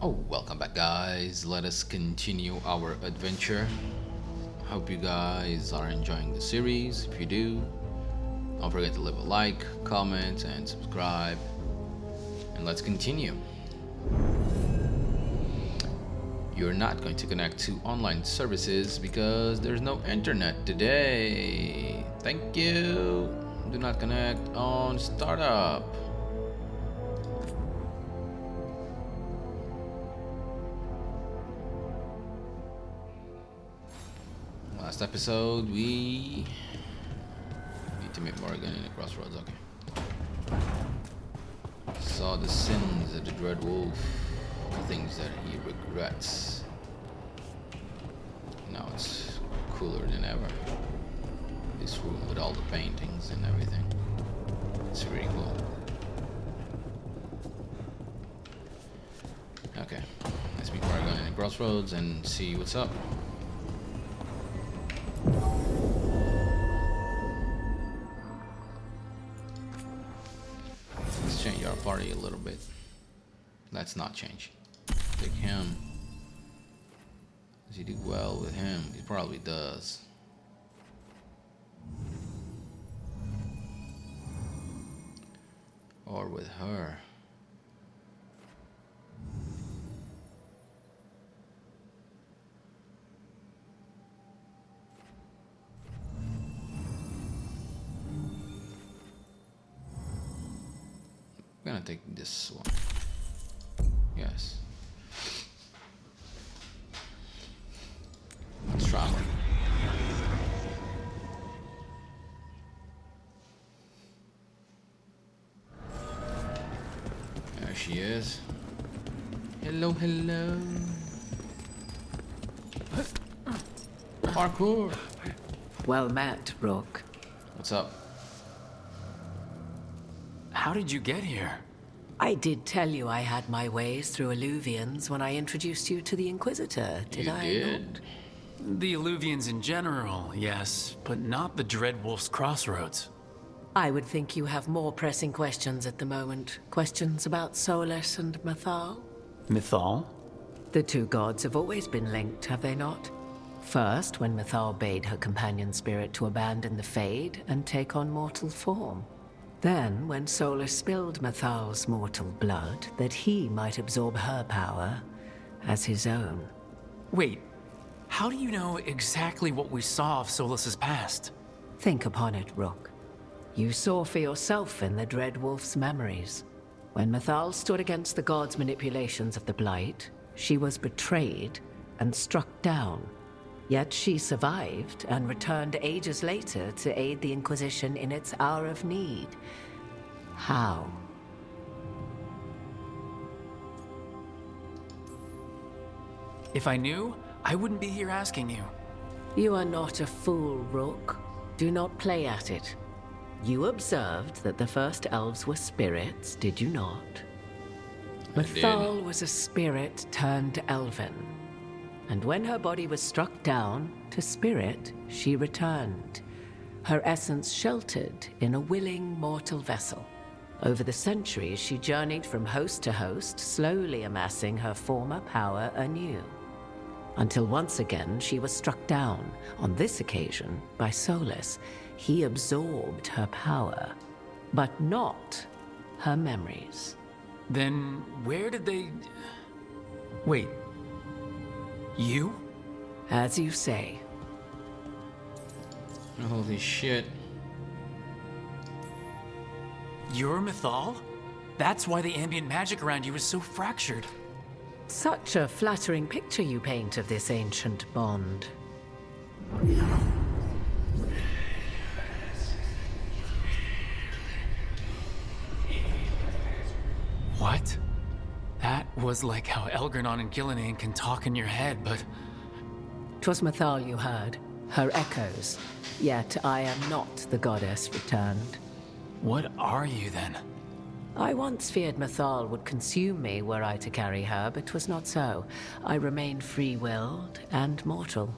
Oh, welcome back, guys. Let us continue our adventure. Hope you guys are enjoying the series. If you do, don't forget to leave a like, comment, and subscribe. And let's continue. You're not going to connect to online services because there's no internet today. Thank you. Do not connect on startup. Last episode, we need to meet Morgan in the crossroads. Okay. Saw the sins of the Dread Wolf, the things that he regrets. Now it's cooler than ever. This room with all the paintings and everything. It's pretty cool. Okay, let's meet Morgan in the crossroads and see what's up. Let's change our party a little bit. Let's not change. Take him. Does he do well with him? He probably does. Or with her. I'm gonna take this one. Yes. Let's travel. There she is. Hello, hello. Parkour. Well met, Rook. What's up? How did you get here? I did tell you I had my ways through Illuvians when I introduced you to the Inquisitor, did You I did? not? The Illuvians in general, yes, but not the Dread Wolf's crossroads. I would think you have more pressing questions at the moment. Questions about Solus and Mythal? Mythal? The two gods have always been linked, have they not? First, when Mythal bade her companion spirit to abandon the Fade and take on mortal form. Then, when Solus spilled Mythal's mortal blood, that he might absorb her power as his own. Wait, how do you know exactly what we saw of Solus's past? Think upon it, Rook. You saw for yourself in the Dread Wolf's memories. When Mythal stood against the gods' manipulations of the Blight, she was betrayed and struck down. Yet she survived and returned ages later to aid the Inquisition in its hour of need. How? If I knew, I wouldn't be here asking you. You are not a fool, Rook. Do not play at it. You observed that the first elves were spirits, did you not? Mythal was a spirit turned elven. And when her body was struck down, to spirit, she returned. Her essence sheltered in a willing mortal vessel. Over the centuries, she journeyed from host to host, slowly amassing her former power anew. Until once again, she was struck down, on this occasion, by Solus. He absorbed her power, but not her memories. Then where did they... Wait. You? As you say. Holy shit. You're Mythal? That's why the ambient magic around you is so fractured. Such a flattering picture you paint of this ancient bond. What? That was like how Elgernon and Gillinan can talk in your head, but... 'Twas Mythal you heard, her echoes. Yet I am not the goddess returned. What are you then? I once feared Mythal would consume me were I to carry her, but 'twas not so. I remain free-willed and mortal.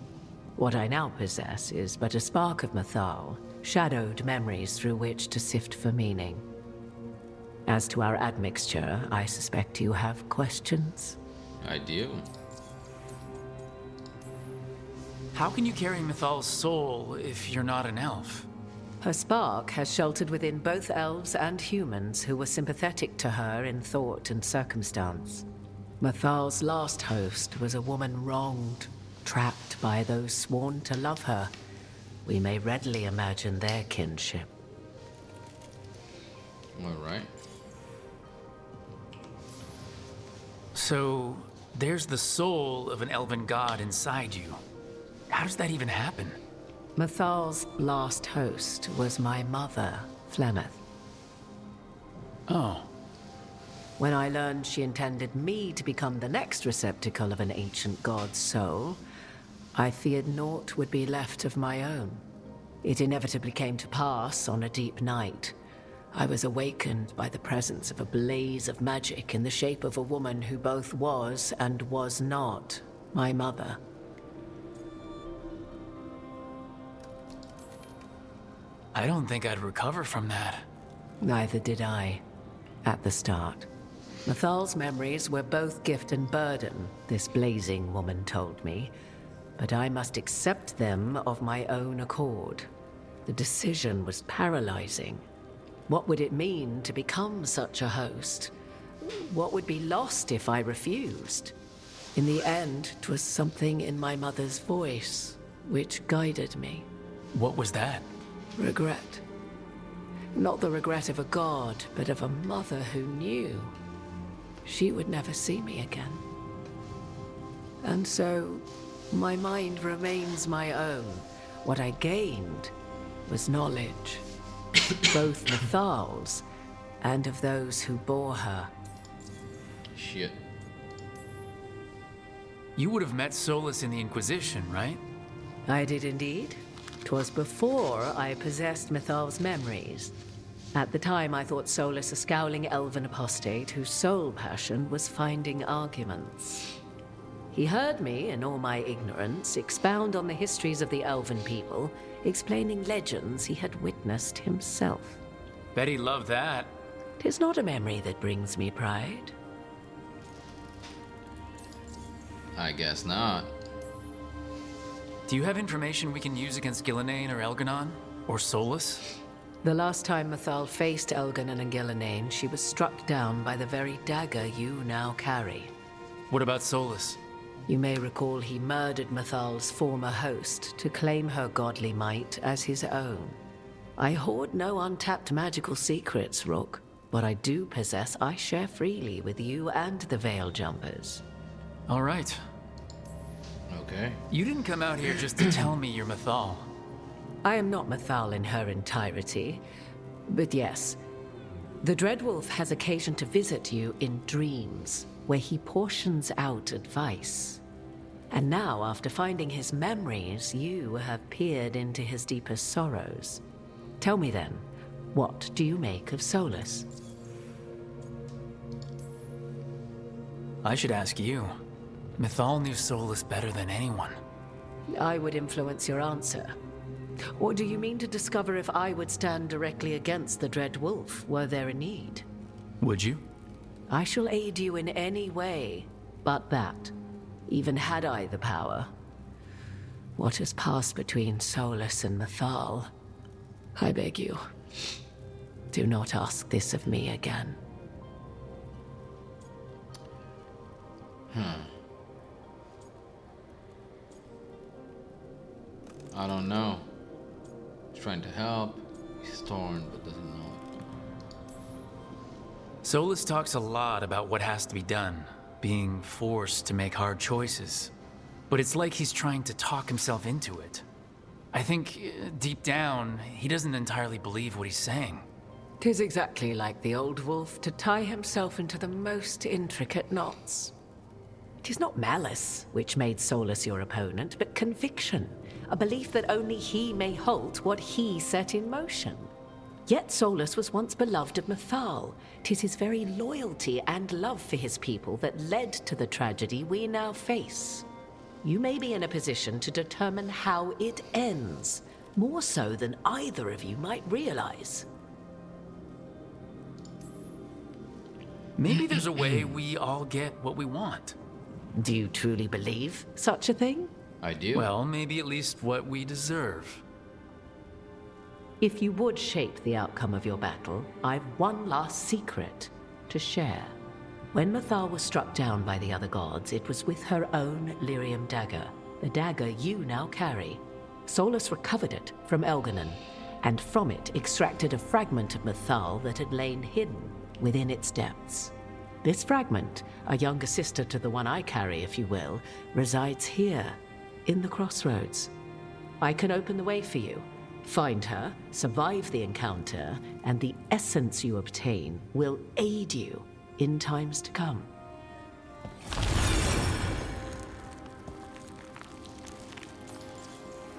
What I now possess is but a spark of Mythal, shadowed memories through which to sift for meaning. As to our admixture, I suspect you have questions. I do. How can you carry Mythal's soul if you're not an elf? Her spark has sheltered within both elves and humans who were sympathetic to her in thought and circumstance. Mythal's last host was a woman wronged, trapped by those sworn to love her. We may readily imagine their kinship. Alright. So, there's the soul of an elven god inside you. How does that even happen? Mythal's last host was my mother, Flemeth. Oh. When I learned she intended me to become the next receptacle of an ancient god's soul, I feared naught would be left of my own. It inevitably came to pass on a deep night. I was awakened by the presence of a blaze of magic in the shape of a woman who both was and was not my mother. I don't think I'd recover from that. Neither did I, at the start. Mythal's memories were both gift and burden, this blazing woman told me, but I must accept them of my own accord. The decision was paralyzing. What would it mean to become such a host? What would be lost if I refused? In the end, 'twas something in my mother's voice which guided me. What was that? Regret. Not the regret of a god, but of a mother who knew she would never see me again. And so, my mind remains my own. What I gained was knowledge, both Mythal's and of those who bore her. Shit. You would have met Solus in the Inquisition, right? I did indeed. 'Twas before I possessed Mythal's memories. At the time, I thought Solus a scowling elven apostate whose sole passion was finding arguments. He heard me, in all my ignorance, expound on the histories of the elven people, explaining legends he had witnessed himself. Bet he loved that. 'Tis not a memory that brings me pride. I guess not. Do you have information we can use against Gillenane or Elganon? Or Solus? The last time Mythal faced Elganon and Gillenane, she was struck down by the very dagger you now carry. What about Solus? You may recall he murdered Mythal's former host to claim her godly might as his own. I hoard no untapped magical secrets, Rook. What I do possess, I share freely with you and the Veil Jumpers. All right. Okay. You didn't come out here just to tell me you're Mythal. I am not Mythal in her entirety, but yes, the Dreadwolf has occasion to visit you in dreams, where he portions out advice. And now, after finding his memories, you have peered into his deepest sorrows. Tell me then, what do you make of Solus? I should ask you. Mythal knew Solus better than anyone. I would influence your answer. Or do you mean to discover if I would stand directly against the Dread Wolf were there a need? Would you? I shall aid you in any way but that, even had I the power. What has passed between Solus and Mythal, I beg you, do not ask this of me again. I don't know. He's trying to help. He's torn, but doesn't know it. Solus talks a lot about what has to be done, being forced to make hard choices. But it's like he's trying to talk himself into it. I think, deep down, he doesn't entirely believe what he's saying. 'Tis exactly like the old wolf to tie himself into the most intricate knots. 'Tis not malice which made Solus your opponent, but conviction, a belief that only he may halt what he set in motion. Yet Solus was once beloved of Mythal. 'Tis his very loyalty and love for his people that led to the tragedy we now face. You may be in a position to determine how it ends, more so than either of you might realize. Maybe there's a way we all get what we want. Do you truly believe such a thing? I do. Well, maybe at least what we deserve. If you would shape the outcome of your battle, I've one last secret to share. When Mythal was struck down by the other gods, it was with her own lyrium dagger, the dagger you now carry. Solus recovered it from Elganon, and from it extracted a fragment of Mythal that had lain hidden within its depths. This fragment, a younger sister to the one I carry, if you will, resides here, in the crossroads. I can open the way for you. Find her, survive the encounter, and the essence you obtain will aid you in times to come.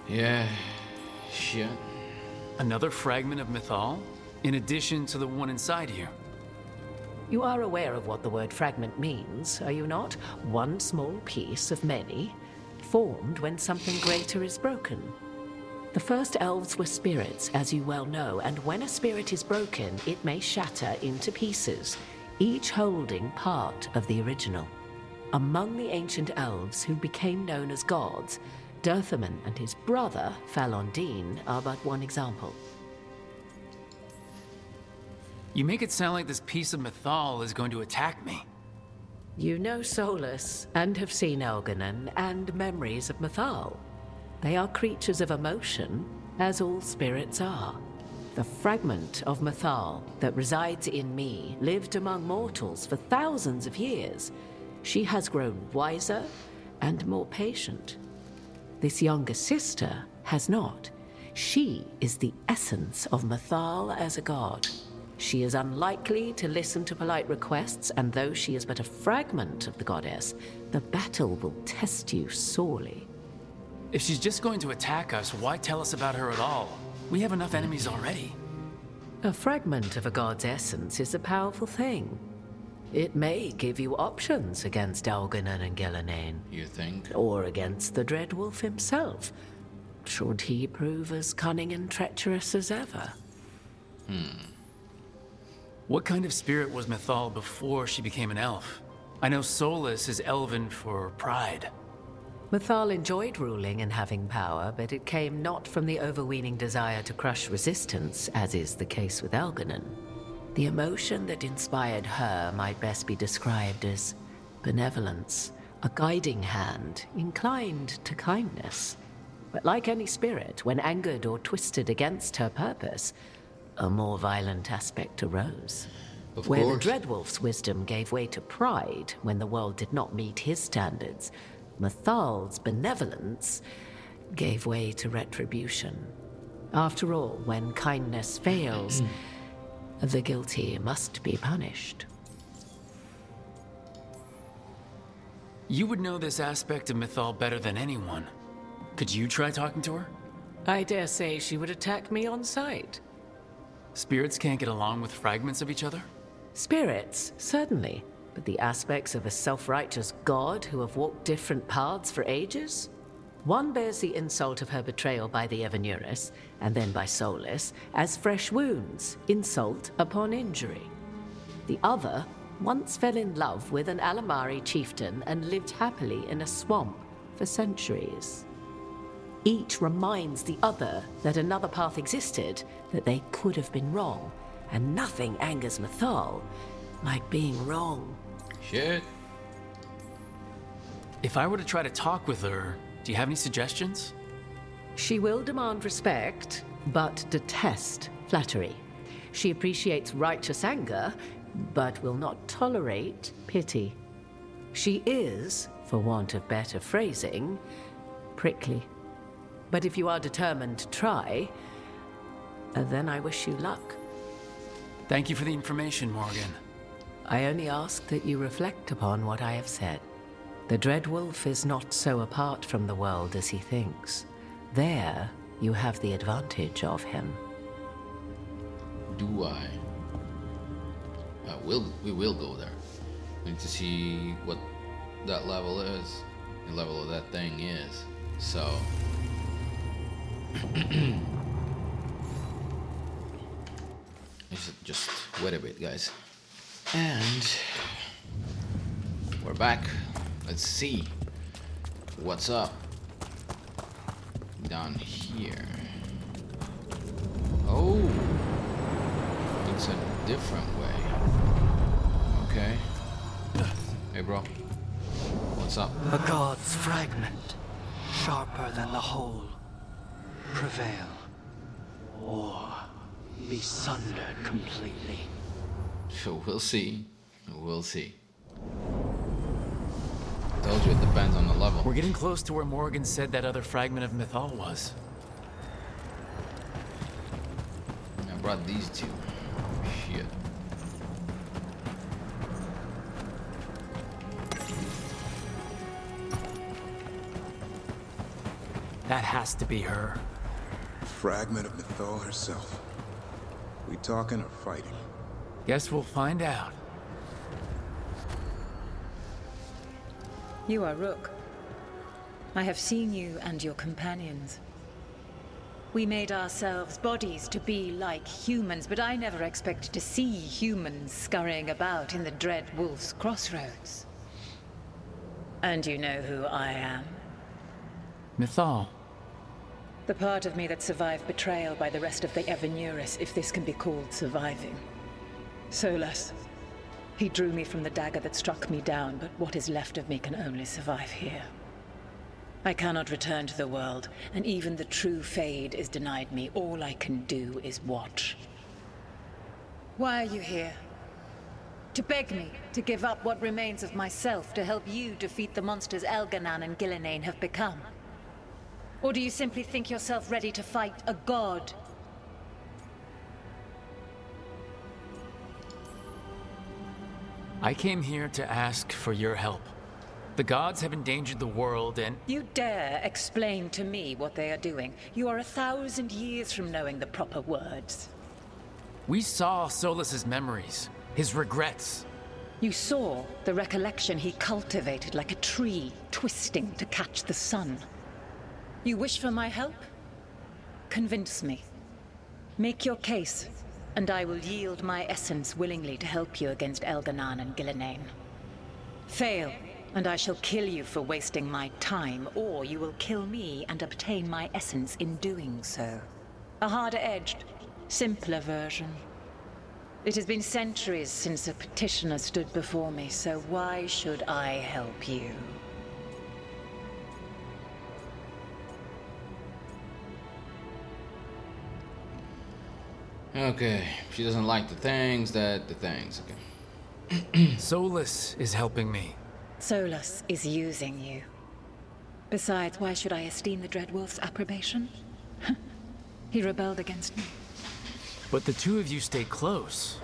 Yeah, shit. Another fragment of Mythal? In addition to the one inside here? You are aware of what the word fragment means, are you not? One small piece of many, formed when something greater is broken. The first elves were spirits, as you well know, and when a spirit is broken, it may shatter into pieces, each holding part of the original. Among the ancient elves who became known as gods, Dirthaman and his brother, Falondine, are but one example. You make it sound like this piece of Mythal is going to attack me. You know Solus, and have seen Elganon, and memories of Mythal. They are creatures of emotion, as all spirits are. The fragment of Mythal that resides in me lived among mortals for thousands of years. She has grown wiser and more patient. This younger sister has not. She is the essence of Mythal as a god. She is unlikely to listen to polite requests, and though she is but a fragment of the goddess, the battle will test you sorely. If she's just going to attack us, why tell us about her at all? We have enough enemies already. A fragment of a god's essence is a powerful thing. It may give you options against Elganon and Gillenane. You think? Or against the Dreadwolf himself, should he prove as cunning and treacherous as ever. What kind of spirit was Mythal before she became an elf? I know Solus is elven for pride. Mythal enjoyed ruling and having power, but it came not from the overweening desire to crush resistance, as is the case with Elganon. The emotion that inspired her might best be described as benevolence, a guiding hand, inclined to kindness. But like any spirit, when angered or twisted against her purpose, a more violent aspect arose. Of Where course. the Dreadwolf's wisdom gave way to pride when the world did not meet his standards, Mythal's benevolence gave way to retribution. After all, when kindness fails, the guilty must be punished. You would know this aspect of Mythal better than anyone. Could you try talking to her? I dare say she would attack me on sight. Spirits can't get along with fragments of each other? Spirits, certainly, but the aspects of a self-righteous god who have walked different paths for ages? One bears the insult of her betrayal by the Evanurus, and then by Solus, as fresh wounds, insult upon injury. The other once fell in love with an Alamari chieftain and lived happily in a swamp for centuries. Each reminds the other that another path existed, that they could have been wrong, and nothing angers Mythal like being wrong. Shit. If I were to try to talk with her, do you have any suggestions? She will demand respect, but detest flattery. She appreciates righteous anger, but will not tolerate pity. She is, for want of better phrasing, prickly. But if you are determined to try, then I wish you luck. Thank you for the information, Morgan. I only ask that you reflect upon what I have said. The Dreadwolf is not so apart from the world as he thinks. There, you have the advantage of him. Do I? We will go there. We need to see what that level is. The level of that thing is. So. Just wait a bit, guys. And we're back. Let's see what's up down here. Oh, it's a different way. Okay. Hey, bro. What's up? A god's fragment, sharper than the whole. Prevail, or be sundered completely. So we'll see. We'll see. Told you it depends on the level. We're getting close to where Morgan said that other fragment of Mythal was. I brought these two. Shit. That has to be her. Fragment of Mythal herself. We talking or fighting? Guess we'll find out. You are Rook. I have seen you and your companions. We made ourselves bodies to be like humans, but I never expected to see humans scurrying about in the Dread Wolf's crossroads. And you know who I am? Mythal. The part of me that survived betrayal by the rest of the Evanuris, if this can be called surviving. Solus. He drew me from the dagger that struck me down, but what is left of me can only survive here. I cannot return to the world, and even the true Fade is denied me. All I can do is watch. Why are you here? To beg me to give up what remains of myself to help you defeat the monsters Elganan and Gillenane have become? Or do you simply think yourself ready to fight a god? I came here to ask for your help. The gods have endangered the world and... You dare explain to me what they are doing? You are 1,000 years from knowing the proper words. We saw Solus's memories, his regrets. You saw the recollection he cultivated like a tree, twisting to catch the sun. You wish for my help? Convince me. Make your case, and I will yield my essence willingly to help you against Elganan and Gillenane. Fail, and I shall kill you for wasting my time, or you will kill me and obtain my essence in doing so. A harder-edged, simpler version. It has been centuries since a petitioner stood before me, so why should I help you? Okay, she doesn't like the things, okay. Solus is helping me. Solus is using you. Besides, why should I esteem the Dreadwolf's approbation? He rebelled against me. But the two of you stayed close.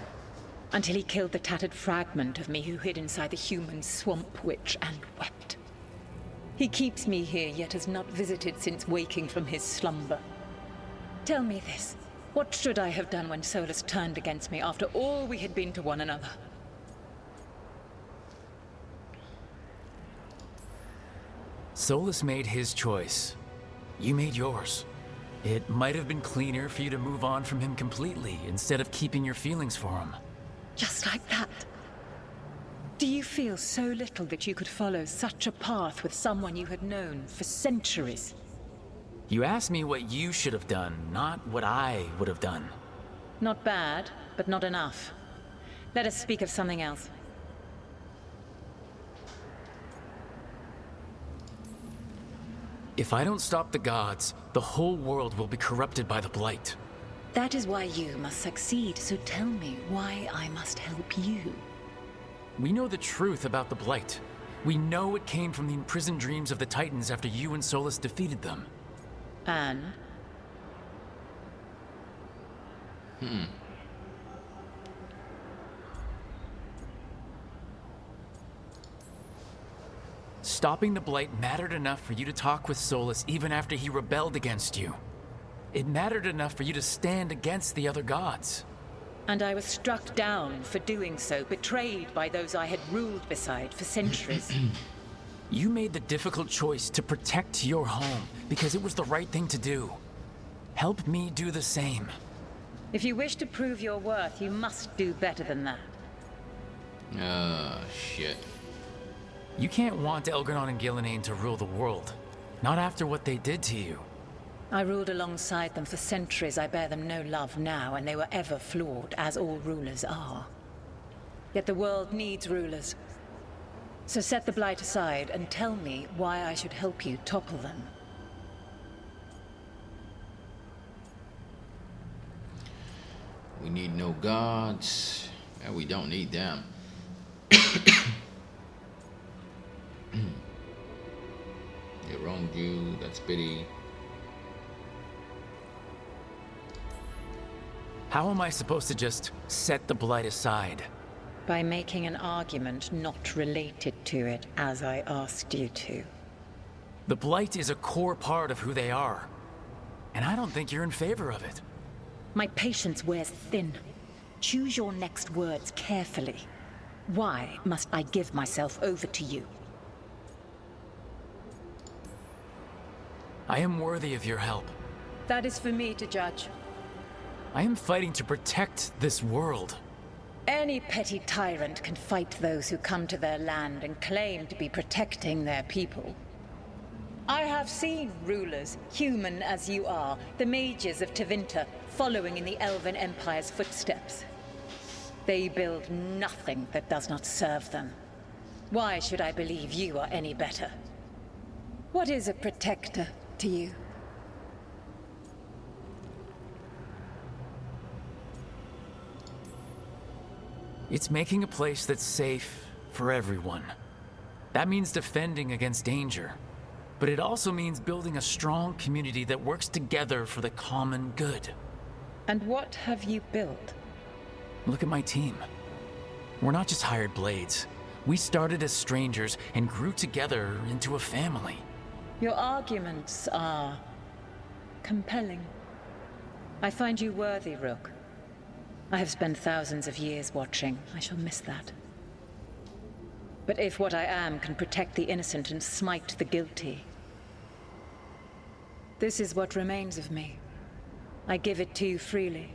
Until he killed the tattered fragment of me who hid inside the human swamp witch and wept. He keeps me here, yet has not visited since waking from his slumber. Tell me this. What should I have done when Solus turned against me after all we had been to one another? Solus made his choice. You made yours. It might have been cleaner for you to move on from him completely, instead of keeping your feelings for him. Just like that? Do you feel so little that you could follow such a path with someone you had known for centuries? You asked me what you should have done, not what I would have done. Not bad, but not enough. Let us speak of something else. If I don't stop the gods, the whole world will be corrupted by the Blight. That is why you must succeed, so tell me why I must help you. We know the truth about the Blight. We know it came from the imprisoned dreams of the Titans after you and Solus defeated them. And? Stopping the Blight mattered enough for you to talk with Solus even after he rebelled against you. It mattered enough for you to stand against the other gods. And I was struck down for doing so, betrayed by those I had ruled beside for centuries. You made the difficult choice to protect your home because it was the right thing to do. Help me do the same. If you wish to prove your worth, you must do better than that. Shit. You can't want Elgar'non and Gillenane to rule the world. Not after what they did to you. I ruled alongside them for centuries. I bear them no love now, and they were ever flawed, as all rulers are. Yet the world needs rulers. So set the Blight aside and tell me why I should help you topple them. We need no gods. And we don't need them. They wronged you, that's pity. How am I supposed to just set the Blight aside? By making an argument not related to it, as I asked you to. The Blight is a core part of who they are. And I don't think you're in favor of it. My patience wears thin. Choose your next words carefully. Why must I give myself over to you? I am worthy of your help. That is for me to judge. I am fighting to protect this world. Any petty tyrant can fight those who come to their land and claim to be protecting their people. I have seen rulers, human as you are, the mages of Tevinter, following in the Elven Empire's footsteps. They build nothing that does not serve them. Why should I believe you are any better? What is a protector to you? It's making a place that's safe for everyone. That means defending against danger. But it also means building a strong community that works together for the common good. And what have you built? Look at my team. We're not just hired blades. We started as strangers and grew together into a family. Your arguments are compelling. I find you worthy, Rook. I have spent thousands of years watching. I shall miss that. But if what I am can protect the innocent and smite the guilty, this is what remains of me. I give it to you freely.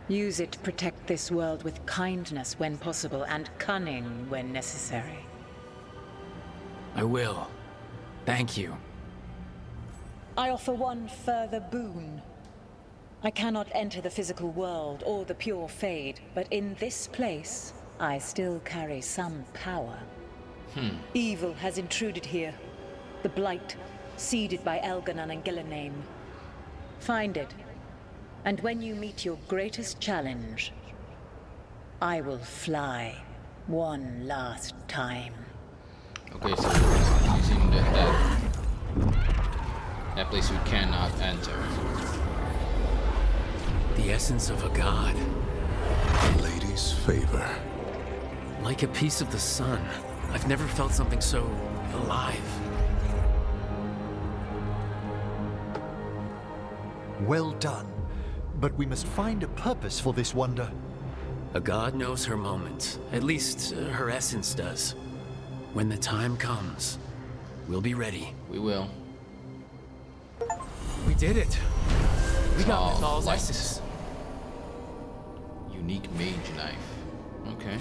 Use it to protect this world with kindness when possible and cunning when necessary. I will. Thank you. I offer one further boon. I cannot enter the physical world or the pure Fade, but in this place, I still carry some power. Evil has intruded here. The Blight, seeded by Elgar'non and Gillenane. Find it, and when you meet your greatest challenge, I will fly one last time. Okay, so we're using that place we cannot enter. The essence of a god. A lady's favor. Like a piece of the sun. I've never felt something so alive. Well done. But we must find a purpose for this wonder. A god knows her moment. At least her essence does. When the time comes, we'll be ready. We will. We did it. We got Mythal's light. essence. Unique mage knife. Okay.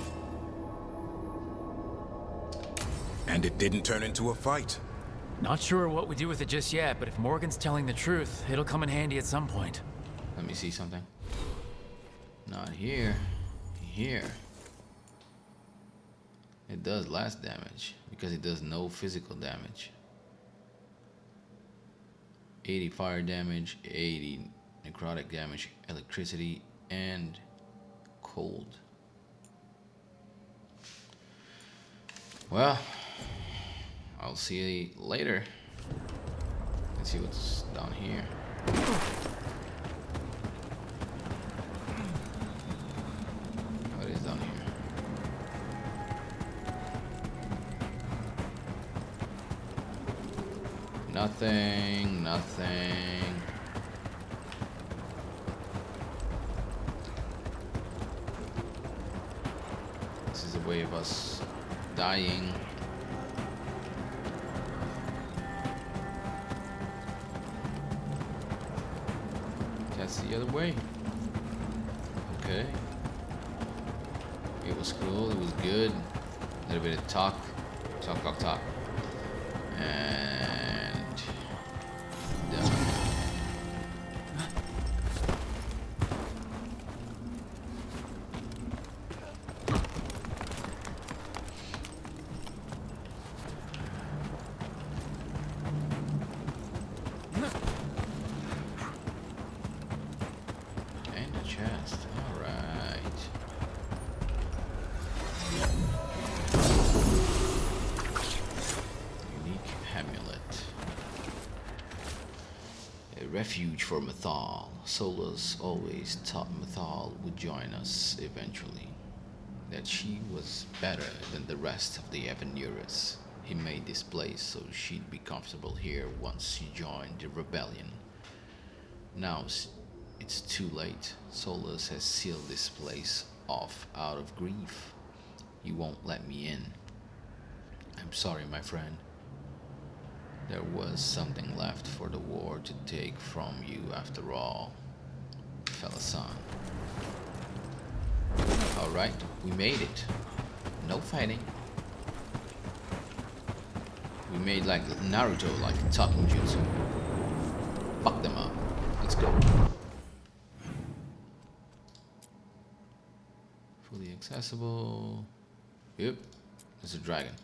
And it didn't turn into a fight. Not sure what we do with it just yet, but if Morgan's telling the truth, it'll come in handy at some point. Let me see something. Not here. Here. It does less damage because it does no physical damage. 80 fire damage, 80 necrotic damage, electricity, and cold. Well, I'll see you later. Let's see what's down here. What is down here? Nothing, nothing. This is a way of us dying. That's the other way. Okay. It was cool, it was good. A little bit of talk Talk, talk, talk. And done. And the chest. All right. Unique amulet. A refuge for Mythal. Solus always thought Mythal would join us eventually. That she was better than the rest of the Avenurists. He made this place so she'd be comfortable here once she joined the rebellion. Now it's too late. Solus has sealed this place off out of grief. You won't let me in. I'm sorry, my friend. There was something left for the war to take from you after all, fella son. Alright, we made it. No fighting. We made like Naruto, like talking jutsu. Fuck them up. Let's go. Fully accessible. Yep, there's a dragon.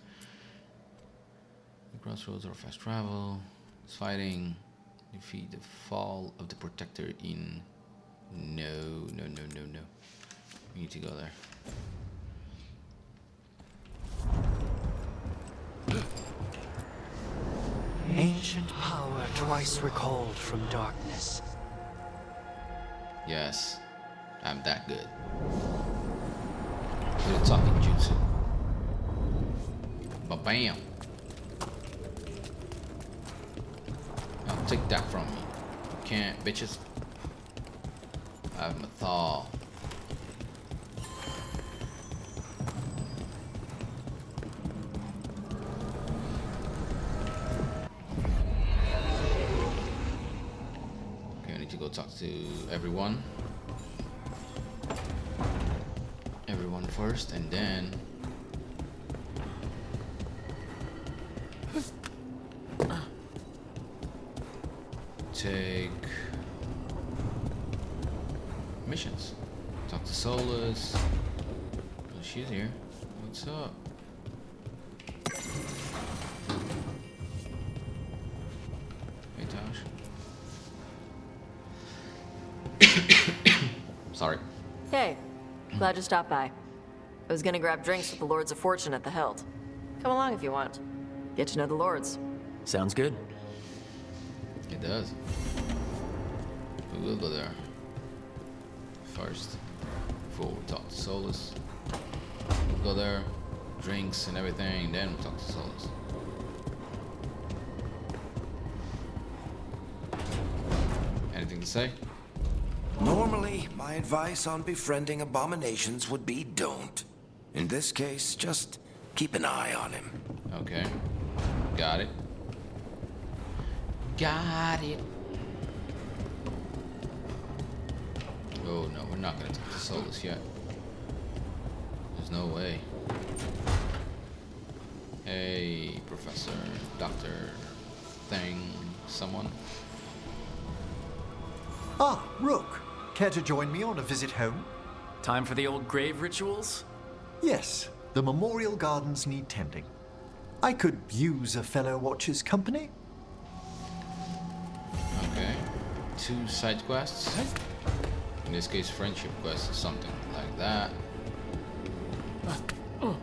The crossroads are fast travel. It's fighting. Defeat the fall of the protector in. No. We need to go there. Ancient power twice recalled from darkness. Yes, I'm that good. Good at talking jutsu. Ba-bam. Now take that from me. You can't, bitches. I have Mythal. Okay, I need to go talk to everyone. Everyone first, and then take missions. Talk to Solus. Oh, she's here. What's up? Hey, Tosh. Sorry. Hey, glad you stopped by. I was gonna grab drinks with the Lords of Fortune at the Hilt. Come along if you want. Get to know the Lords. Sounds good. It does. We will go there first before we talk to Solus. We'll go there, drinks and everything, then we'll talk to Solus. Anything to say? Normally, my advice on befriending abominations would be don't. In this case, just keep an eye on him. Okay. Got it. Got it. Oh no, we're not gonna talk to Solus yet. There's no way. Hey, Professor, Doctor, thing, someone. Ah, Rook. Care to join me on a visit home? Time for the old grave rituals? Yes, the memorial gardens need tending. I could use a fellow watcher's company. Okay. 2 side quests. In this case, friendship quest, something like that. Oof.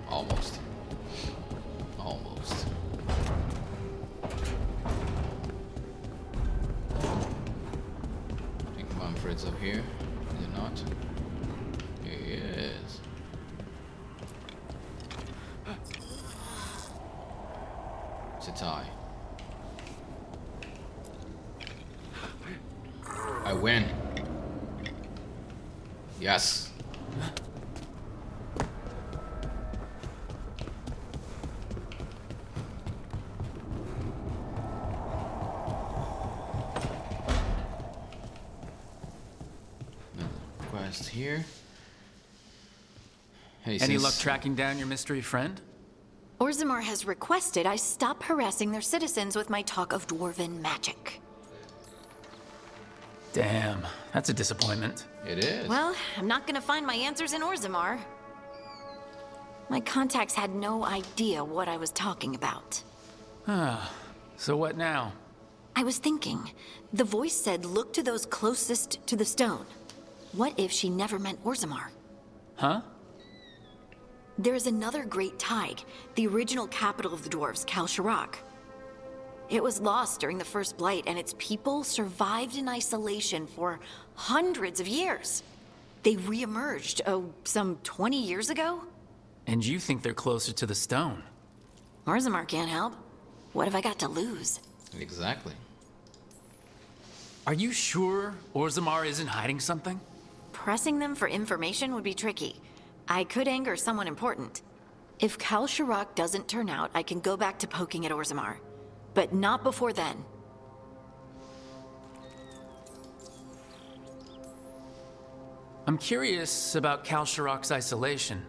Almost. Almost. I think Manfred's up here. Is it not? Here he is. It's a tie. I win. Yes. Another quest here. Hey, Any luck tracking down your mystery friend? Orzammar has requested I stop harassing their citizens with my talk of dwarven magic. Damn, that's a disappointment. It is. Well, I'm not gonna find my answers in Orzammar. My contacts had no idea what I was talking about. So what now? I was thinking, the voice said look to those closest to the stone. What if she never meant Orzammar? Huh? There is another great Tig, the original capital of the dwarves, Kalsharak. It was lost during the First Blight, and its people survived in isolation for hundreds of years. They re-emerged, some 20 years ago? And you think they're closer to the stone? Orzammar can't help. What have I got to lose? Exactly. Are you sure Orzammar isn't hiding something? Pressing them for information would be tricky. I could anger someone important. If Kalsharak doesn't turn out, I can go back to poking at Orzammar. But not before then. I'm curious about Kalsharak's isolation.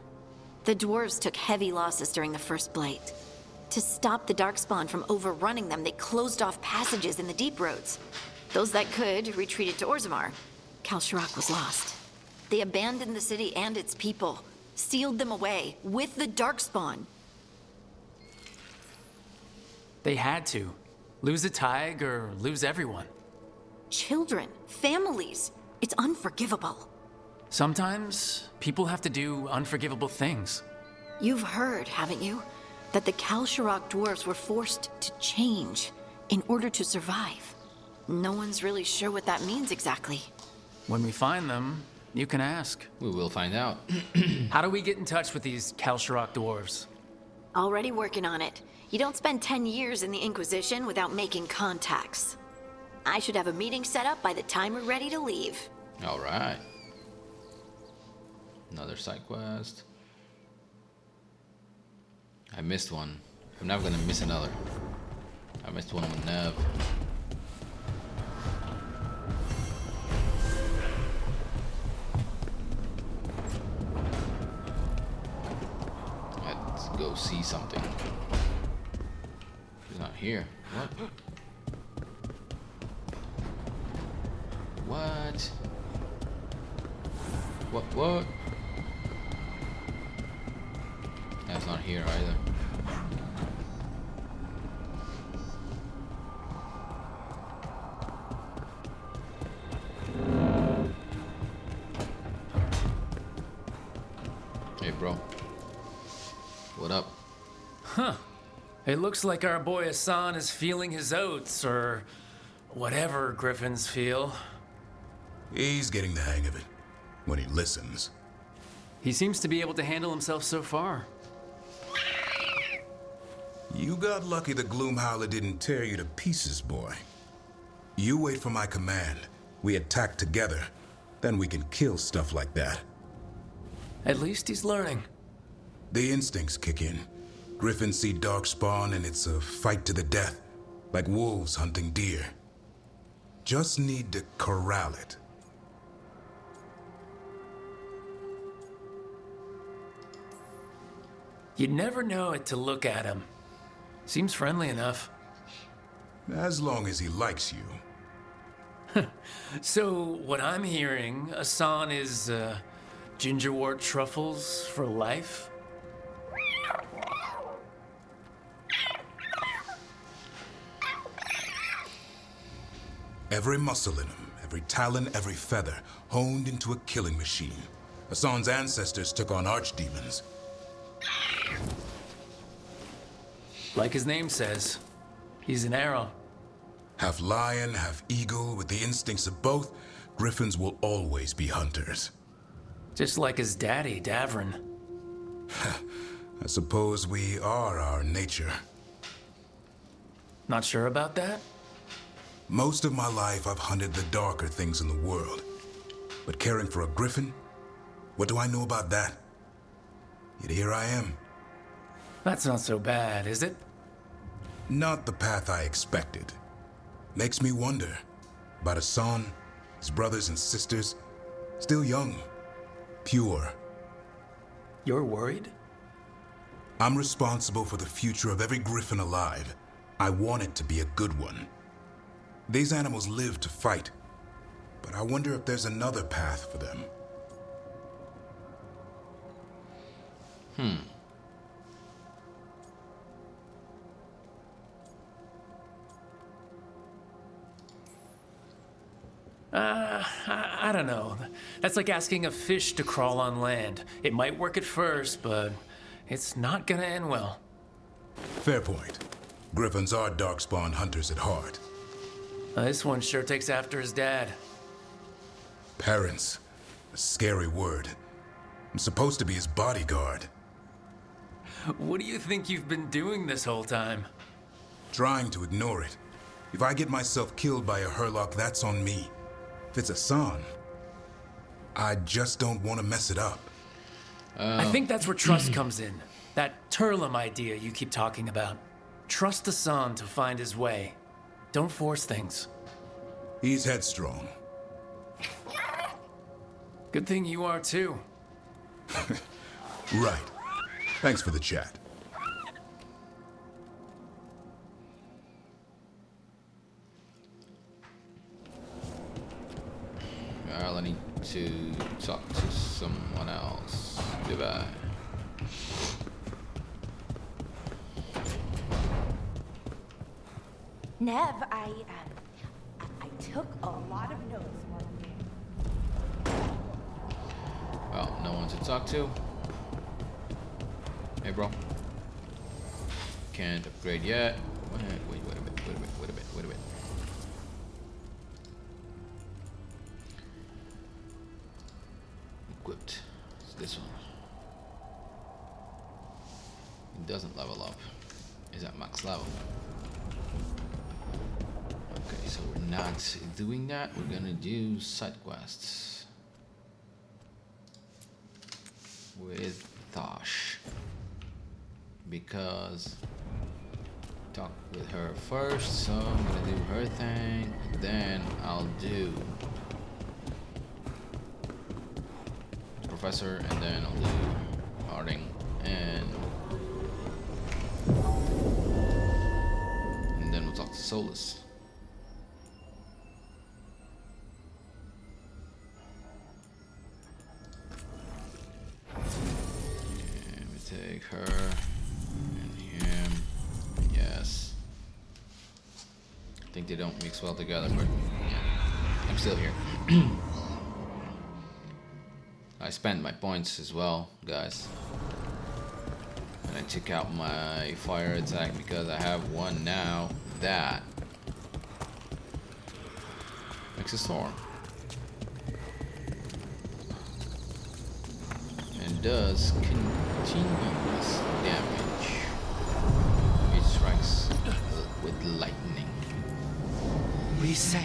The dwarves took heavy losses during the First Blight. To stop the Darkspawn from overrunning them, they closed off passages in the deep roads. Those that could retreated to Orzammar. Kalsharak was lost. They abandoned the city and its people, sealed them away with the Darkspawn. They had to. Lose a Tig or lose everyone. Children, families. It's unforgivable. Sometimes people have to do unforgivable things. You've heard, haven't you, that the Kalsharak dwarves were forced to change in order to survive. No one's really sure what that means exactly. When we find them, you can ask. We will find out. How do we get in touch with these Kalsharak dwarves? Already working on it. You don't spend 10 years in the Inquisition without making contacts. I should have a meeting set up by the time we're ready to leave. All right. Another side quest. I missed one. I'm never gonna miss another. I missed one with Nev. Let's go see something. She's not here. What? What? That's not here either. Hey, bro. What up? Huh. It looks like our boy Hassan is feeling his oats, or whatever griffins feel. He's getting the hang of it when he listens. He seems to be able to handle himself so far. You got lucky the Gloomhowler didn't tear you to pieces, boy. You wait for my command. We attack together. Then we can kill stuff like that. At least he's learning. The instincts kick in. Griffins see Darkspawn and it's a fight to the death. Like wolves hunting deer. Just need to corral it. You'd never know it to look at him. Seems friendly enough. As long as he likes you. So, what I'm hearing, Hassan is, gingerwort truffles for life? Every muscle in him, every talon, every feather, honed into a killing machine. Hassan's ancestors took on archdemons. Like his name says, he's an arrow. Half lion, half eagle, with the instincts of both, griffins will always be hunters. Just like his daddy, Davrin. I suppose we are our nature. Not sure about that? Most of my life I've hunted the darker things in the world. But caring for a griffin? What do I know about that? Yet here I am. That's not so bad, is it? Not the path I expected. Makes me wonder about Hassan, his brothers and sisters, still young, pure. You're worried? I'm responsible for the future of every griffin alive. I want it to be a good one. These animals live to fight, but I wonder if there's another path for them. I don't know. That's like asking a fish to crawl on land. It might work at first, but it's not gonna end well. Fair point. Griffins are darkspawn hunters at heart. This one sure takes after his dad. Parents. A scary word. I'm supposed to be his bodyguard. What do you think you've been doing this whole time? Trying to ignore it. If I get myself killed by a Hurlock, that's on me. If it's a son, I just don't want to mess it up. I think that's where trust comes in. That Turlum idea you keep talking about. Trust the son to find his way. Don't force things. He's headstrong. Good thing you are too. Right. Thanks for the chat. Well, I need to talk to someone else. Goodbye. Nev, I took a lot of notes while I'm Well, no one to talk to. Hey, bro. Can't upgrade yet. Wait a bit. Equipped. It's this one. It doesn't level up. Is at max level. Okay, so we're not doing that. We're gonna do side quests with Tosh, because talk with her first, so I'm gonna do her thing, then I'll do Professor, and then I'll do Harding, and then we'll talk to Solus. Take her and him. Yes. I think they don't mix well together, but yeah. I'm still here. I spent my points as well, guys. And I took out my fire attack because I have one now that makes a storm. And does continuous damage. It strikes with lightning. Resail.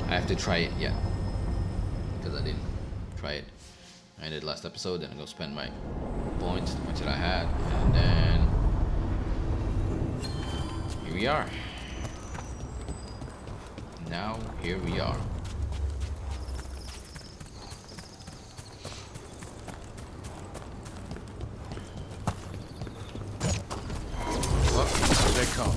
I have to try it yet, because I didn't try it. I did last episode, then I go spend my points, the points that I had, and then here we are. Now here we are. Here they come.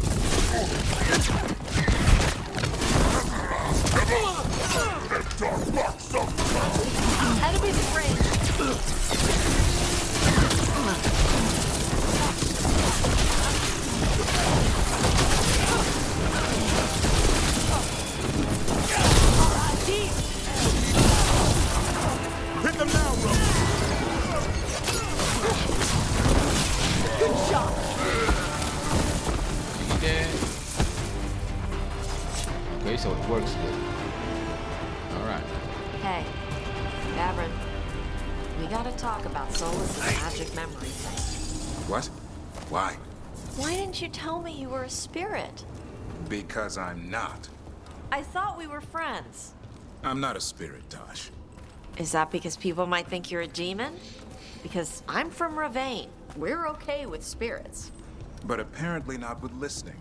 Enemies in range. Hit them now, bro. Good shot. Okay, so it works good. Alright. Hey, Gavin, we gotta talk about Solus' magic memory thing. What? Why? Why didn't you tell me you were a spirit? Because I'm not. I thought we were friends. I'm not a spirit, Tosh. Is that because people might think you're a demon? Because I'm from Ravane. We're okay with spirits. But apparently not with listening.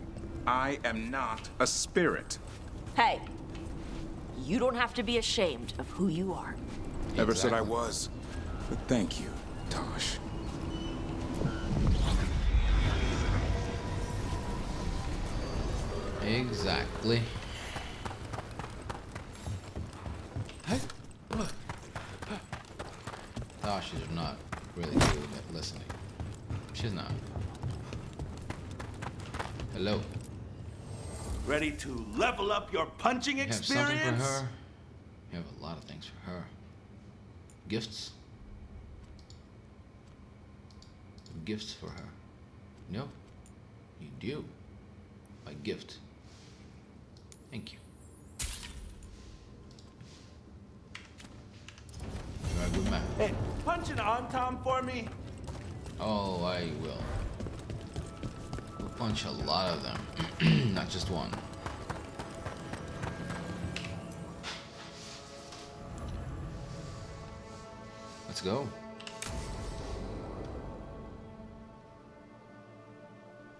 I am not a spirit. Hey, you don't have to be ashamed of who you are. Never said I was. But thank you. Tosh. Exactly. Tosh is not really good at listening. She's not. Hello. Ready to level up your punching You have experience? something for her? You have a lot of things for her. Gifts? Gifts for her. No, you do. A gift. Thank you. You're a good man. Hey, punch an on-tom for me. Oh, I will. We'll punch a lot of them, not just one. Let's go.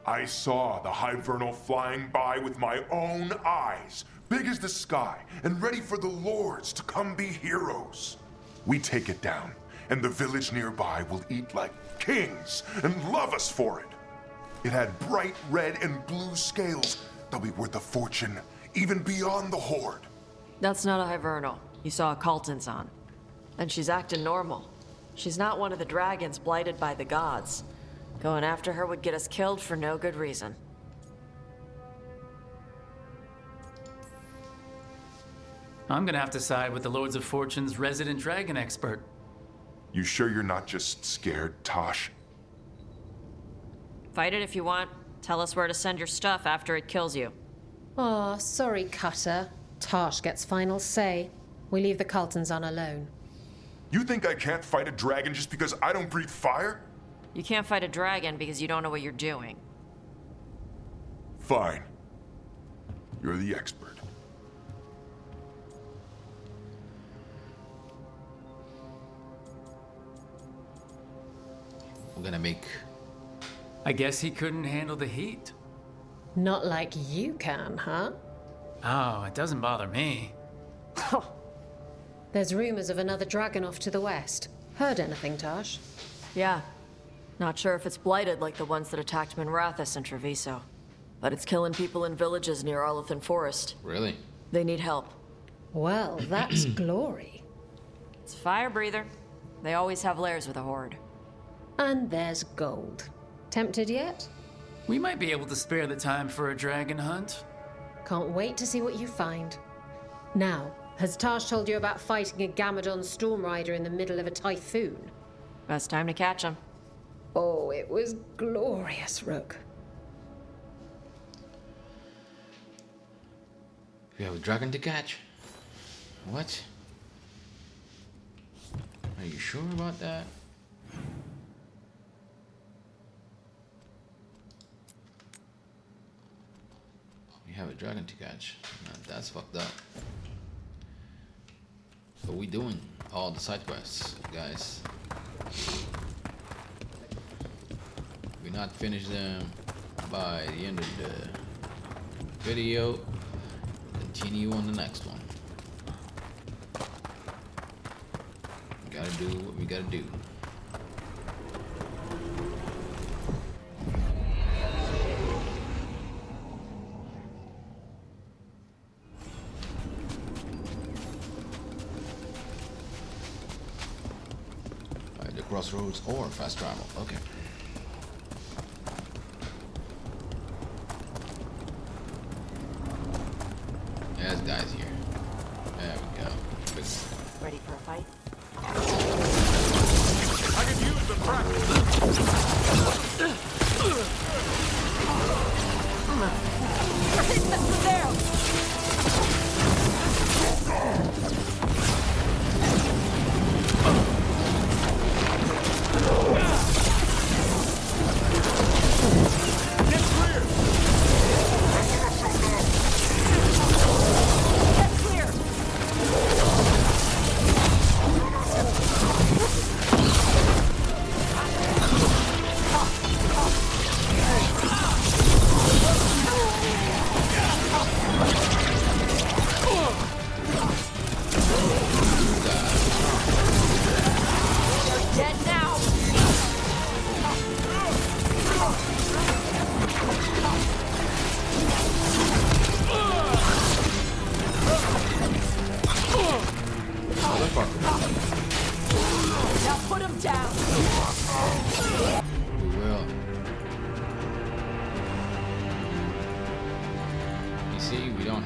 I saw the Hivernal flying by with my own eyes, big as the sky, and ready for the lords to come be heroes. We take it down, and the village nearby will eat like kings and love us for it. It had bright red and blue scales. They'll be worth a fortune, even beyond the Horde. That's not a Hivernal. You saw a Calton's on. And she's acting normal. She's not one of the dragons blighted by the gods. Going after her would get us killed for no good reason. I'm gonna have to side with the Lords of Fortune's resident dragon expert. You sure you're not just scared, Tosh? Fight it if you want. Tell us where to send your stuff after it kills you. Aw, sorry, Cutter. Tosh gets final say. We leave the Cultons on alone. You think I can't fight a dragon just because I don't breathe fire? You can't fight a dragon because you don't know what you're doing. Fine. You're the expert. We're gonna make... I guess he couldn't handle the heat. Not like you can, huh? Oh, it doesn't bother me. There's rumors of another dragon off to the west. Heard anything, Tosh? Yeah. Not sure if it's blighted like the ones that attacked Minrathous and Treviso. But it's killing people in villages near Arlethan Forest. Really? They need help. Well, that's glory. It's a fire breather. They always have lairs with a horde. And there's gold. Tempted yet? We might be able to spare the time for a dragon hunt. Can't wait to see what you find. Now, has Tosh told you about fighting a Gamadon storm rider in the middle of a typhoon? Best time to catch him. Oh, it was glorious, Rook. We have a dragon to catch? What? Are you sure about that? We have a dragon to catch. Nah, that's fucked up. But we doing all the side quests, guys. We not finish them by the end of the video. Continue on the next one. We gotta do what we gotta do. Alright, the crossroads or fast travel. Okay. There's guys here. There we go. Ready for a fight? I could use the practice.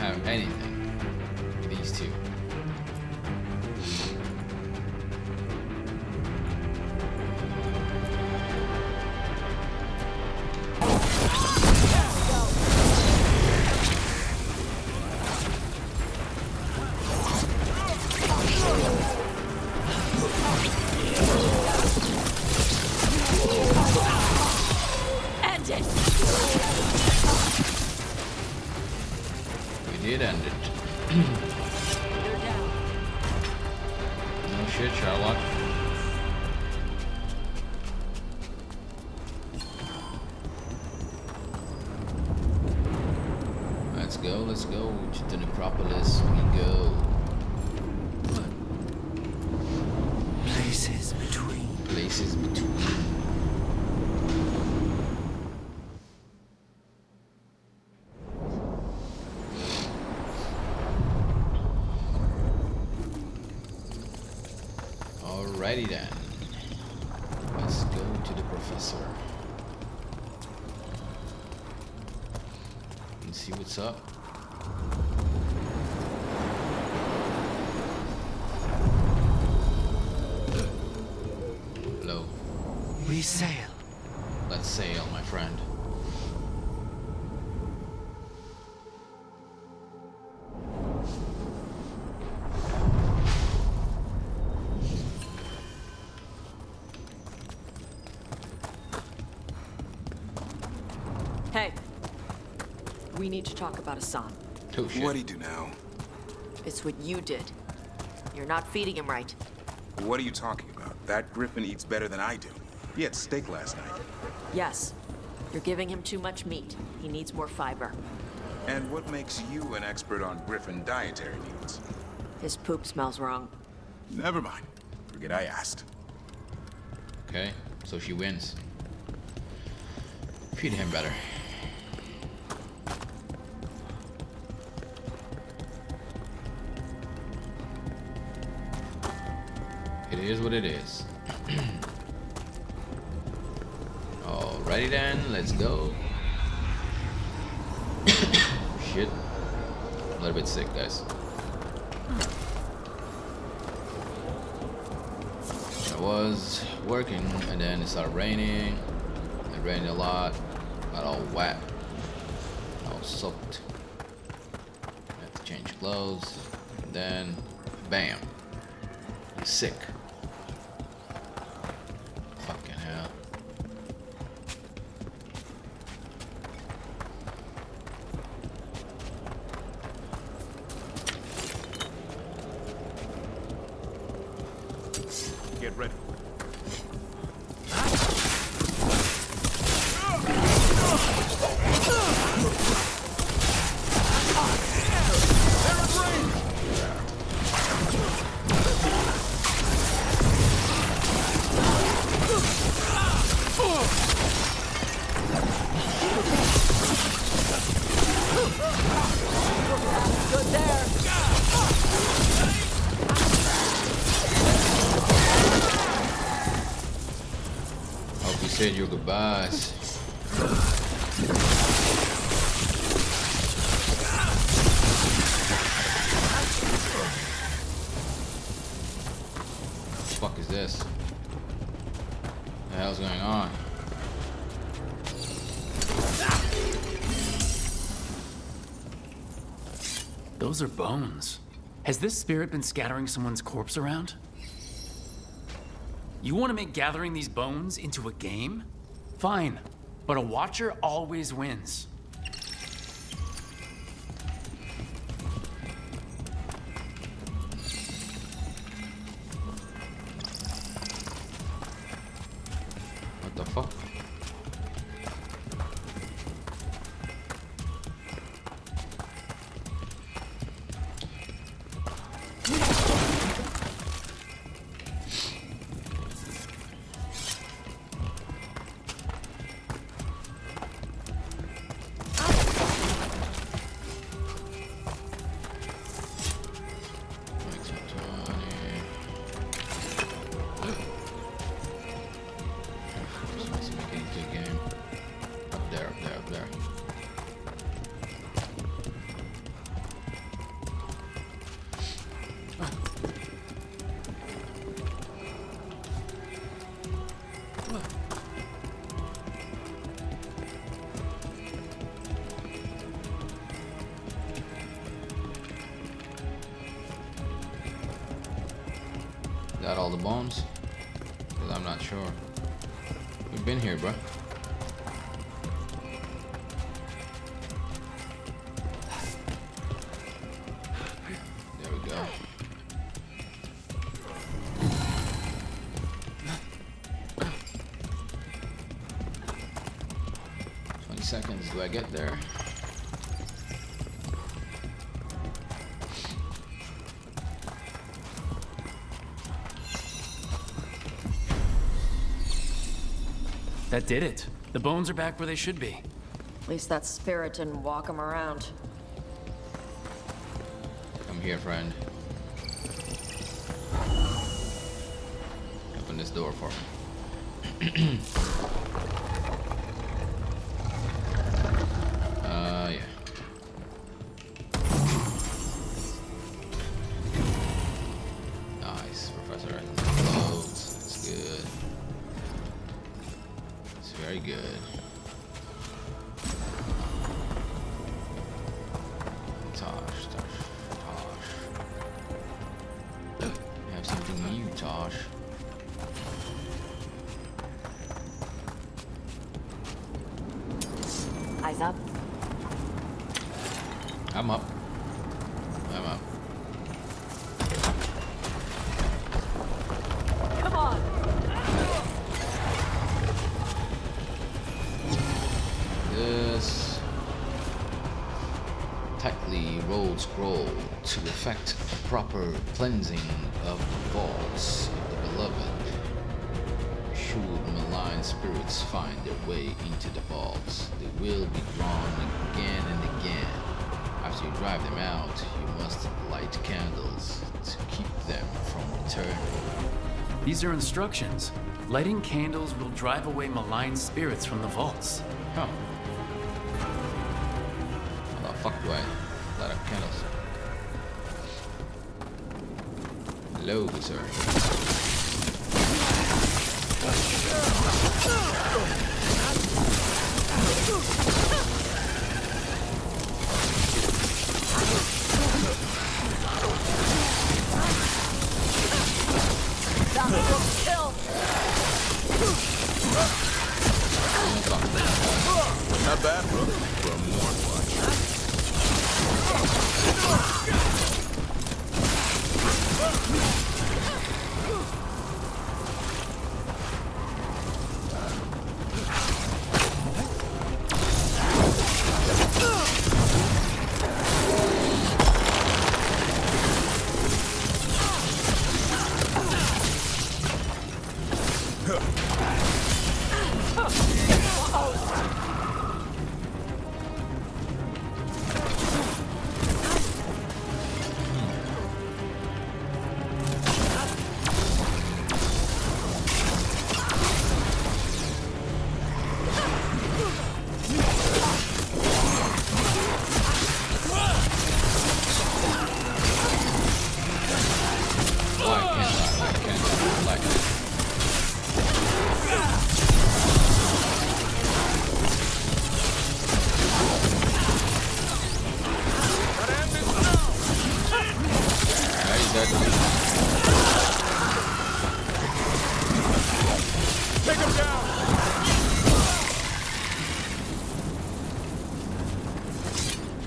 have anything with these two. Did end it. No shit, Sherlock. Let's go to the necropolis. We go. Places between. Places between. Alrighty then. Let's go to the professor. And see what's up. Hello. We sail. Let's sail, my friend. Hey. We need to talk about Hassan. Oh, shit. What'd he do now? It's what you did. You're not feeding him right. What are you talking about? That griffin eats better than I do. He had steak last night. Yes. You're giving him too much meat. He needs more fiber. And what makes you an expert on griffin dietary needs? His poop smells wrong. Never mind. Forget I asked. Okay, so she wins. Feed him better. It is what it is. Alrighty then, let's go. Shit. A little bit sick, guys. I was working and then it started raining. It rained a lot. Got all wet. All soaked. Had to change clothes. And then, bam. Sick. Fucking hell. Get ready. Hope you said your goodbyes. What the fuck is this? What the hell's going on? Those are bones. Has this spirit been scattering someone's corpse around? You want to make gathering these bones into a game? Fine, but a watcher always wins. What the fuck? Got all the bones? Because I'm not sure. We've been here, bro. There we go. Seconds do I get there? That did it. The bones are back where they should be. At least that spirit didn't walk him around. Come here, friend. Open this door for me. Yeah. Nice, Professor. Clothes. That's good. It's very good. Tosh. We have something new, Tosh. Eyes up. I'm up. I'm up. Come on. This tightly rolled scroll to effect proper cleansing of the vaults of the beloved. Should malign spirits find their way into the vaults, they will be drawn again and again. After you drive them out, you must light candles to keep them from returning. These are instructions. Lighting candles will drive away malign spirits from the vaults. Huh. How the fuck do I light up candles? Hello, sir. Not bad for a morning Take him down!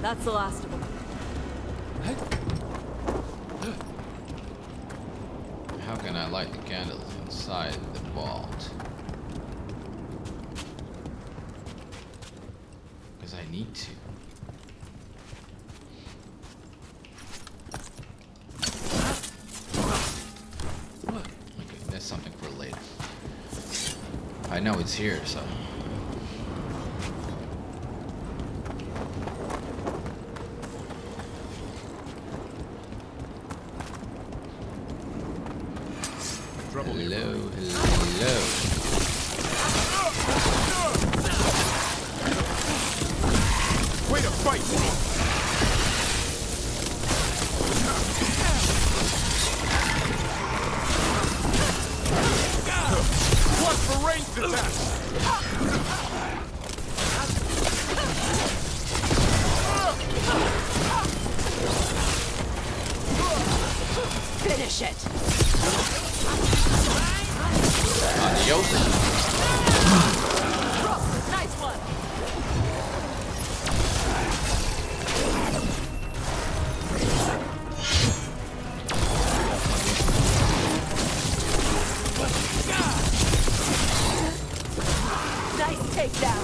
That's the last of them. How can I light the candles inside the vault? Because I need to. Okay, that's something for later. I know it's here, so. Hello, hello. Way to fight! Watch for ranged attacks! Finish it! Nice takedown.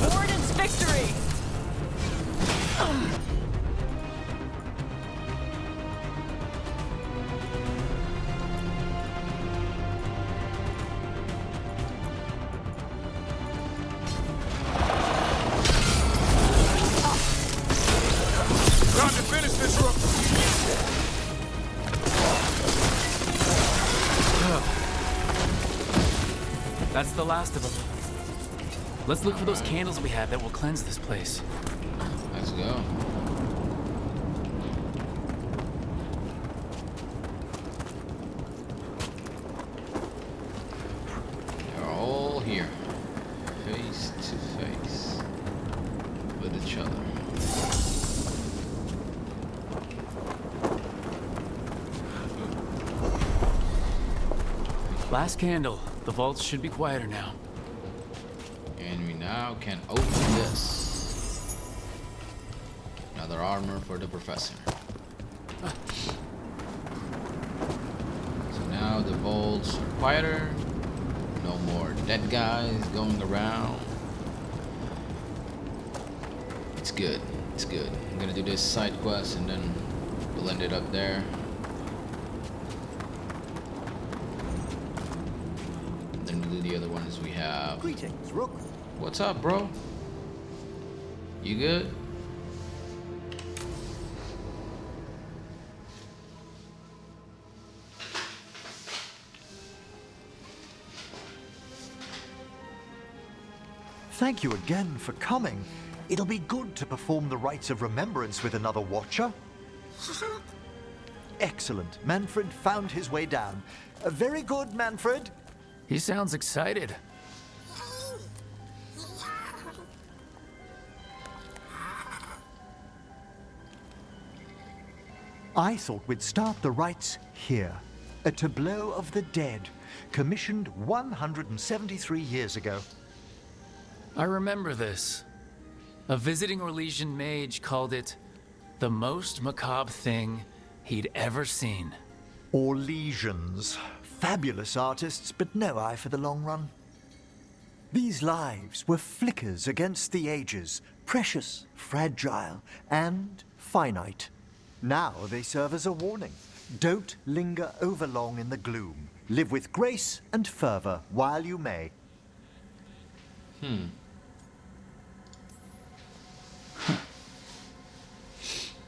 Warden's victory! Time to finish this, Rook! That's the last of them. Let's look for those candles we have that will cleanse this place. Let's go. They're all here, face to face with each other. Last candle. The vaults should be quieter now. And we now can open this. Another armor for the professor. So now the vaults are quieter. No more dead guys going around. It's good. It's good. I'm gonna do this side quest and then we'll end it up there. Then we'll do the other ones we have. Greetings, Rook. What's up, bro? You good? Thank you again for coming. It'll be good to perform the rites of remembrance with another Watcher. Excellent. Manfred found his way down. Very good, Manfred. He sounds excited. I thought we'd start the rites here. A tableau of the dead, commissioned 173 years ago. I remember this. A visiting Orlesian mage called it the most macabre thing he'd ever seen. Orlesians. Fabulous artists, but no eye for the long run. These lives were flickers against the ages, precious, fragile, and finite. Now they serve as a warning. Don't linger overlong in the gloom. Live with grace and fervor while you may.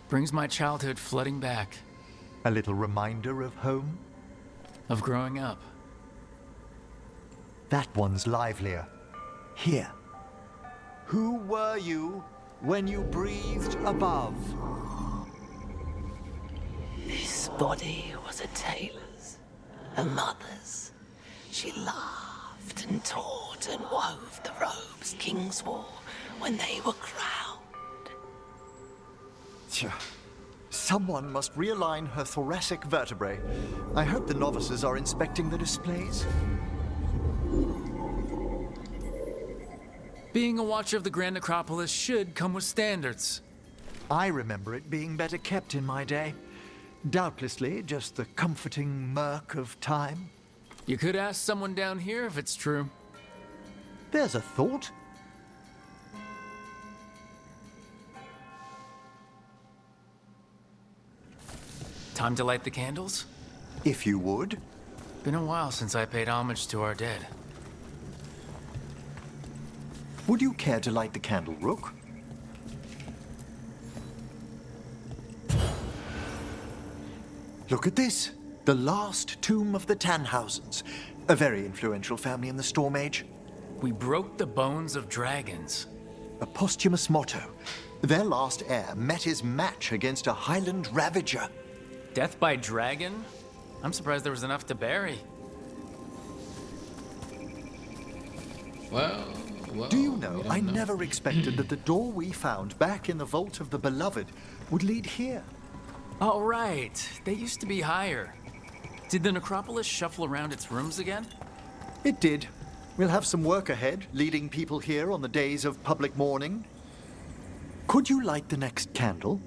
Brings my childhood flooding back. A little reminder of home? Of growing up. That one's livelier. Here. Who were you when you breathed above? This body was a tailor's, a mother's. She laughed and taught and wove the robes kings wore when they were crowned. Tja. Someone must realign her thoracic vertebrae. I hope the novices are inspecting the displays. Being a watcher of the Grand Necropolis should come with standards. I remember it being better kept in my day. Doubtlessly just the comforting murk of time. You could ask someone down here if it's true. There's a thought. Time to light the candles? If you would. Been a while since I paid homage to our dead. Would you care to light the candle, Rook? Look at this. The last tomb of the Tannhausens. A very influential family in the Storm Age. We broke the bones of dragons. A posthumous motto. Their last heir met his match against a Highland Ravager. Death by dragon? I'm surprised there was enough to bury. Well, Do you know, I never expected that the door we found back in the Vault of the Beloved would lead here. Oh, right. They used to be higher. Did the necropolis shuffle around its rooms again? It did. We'll have some work ahead, leading people here on the days of public mourning. Could you light the next candle?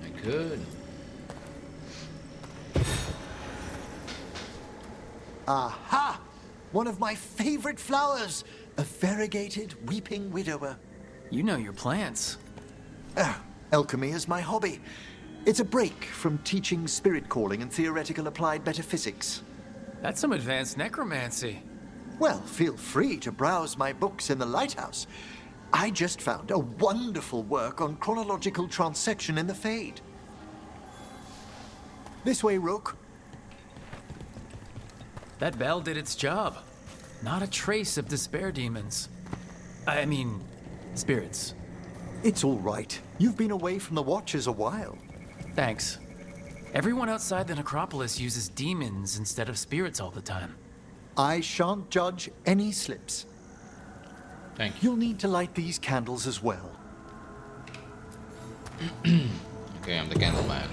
I could. Aha! One of my favorite flowers! A variegated weeping widower. You know your plants. Alchemy is my hobby. It's a break from teaching spirit calling and theoretical applied metaphysics. That's some advanced necromancy. Well, feel free to browse my books in the lighthouse. I just found a wonderful work on chronological transection in the Fade. This way, Rook. That bell did its job. Not a trace of despair demons. I mean, spirits. It's all right. You've been away from the Watchers a while. Thanks. Everyone outside the necropolis uses demons instead of spirits all the time. I shan't judge any slips. Thank you. You'll need to light these candles as well. Okay, I'm the candleman.